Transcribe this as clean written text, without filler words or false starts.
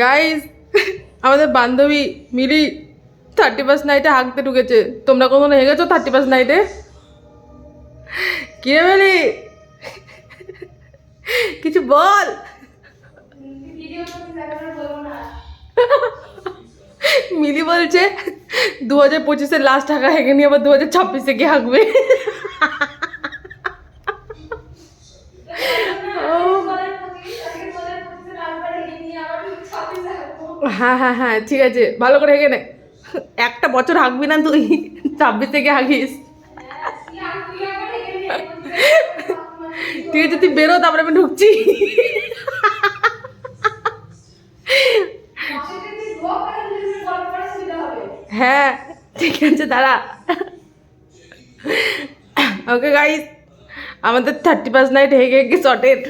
Guys, আমাদের বান্ধবী মিলি 31 নাইটে হাঁকতে ঢুকেছে। তোমরা কখনো হেগেছো 31 নাইটে? কি রে মিলি, কিছু বল। মিলি বলছে 2025-এর লাস্ট হাঁকা হেগে নিয়ে আবার 2026-এ গিয়ে হাঁকবে। হ্যাঁ হ্যাঁ হ্যাঁ, ঠিক আছে, ভালো করে হেগে নে। একটা বছর হাঁকবি না তুই, 26 থেকে হাঁকিস। ঠিক আছে, তুই বেরো, তারপরে আমি ঢুকছি। হ্যাঁ ঠিক আছে, দাঁড়া। ওকে গাইস, আমাদের 31 নাইট হেগে হেগে শর্টেড।